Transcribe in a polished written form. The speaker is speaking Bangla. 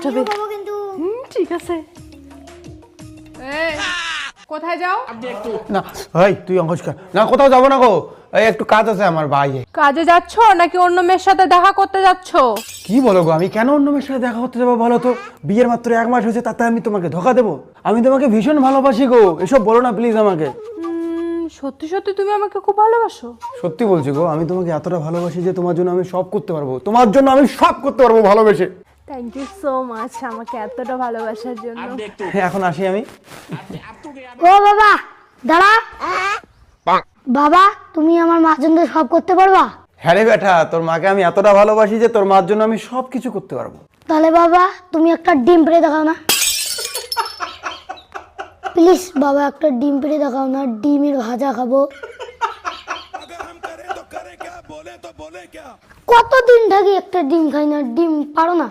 আসতে হবে। ঠিক আছে। কোথায় যাও? না এই তুই অঙ্কস্কার না, কোথাও যাবো না গো, এই একটু কাজ আছে আমার বাইরে। কাজে যাচ্ছ নাকি অন্য মেয়ের সাথে দেখা করতে যাচ্ছ? কি বলো গো, আমি কেন অন্য মেয়ের সাথে দেখা করতে যাবো বলো তো? বিয়ের মাত্র 1 মাস হয়েছে, তাতে আমি তোমাকে ধোকা দেবো? আমি তোমাকে ভীষণ ভালোবাসি গো, এসব বলো না প্লিজ আমাকে। সত্যি সত্যি তুমি আমাকে খুব ভালোবাসো? সত্যি বলছি গো, আমি তোমাকে এতটা ভালোবাসি যে তোমার জন্য আমি সব করতে পারবো, তোমার জন্য আমি সব করতে পারবো ভালোবেসে। থ্যাংক ইউ সো মাচ আমাকে এতটা ভালোবাসার জন্য। এখন আসি আমি। ও বাবা দাঁড়া। বাবা তুমি আমার মার জন্য সব করতে পারবা? হ্যাঁ রে বেটা, তোর মাকে আমি এতটা ভালোবাসি যে তোর মার জন্য আমি সব কিছু করতে পারবো। তাহলে বাবা তুমি একটা ডিম পেড়ে দেখাও না প্লিজ। বাবা একটা ডিম পেড়ে দেখাও না, ডিমের ভাজা খাবো। কতদিন থাকি একটা ডিম খাই না, ডিম পারো না?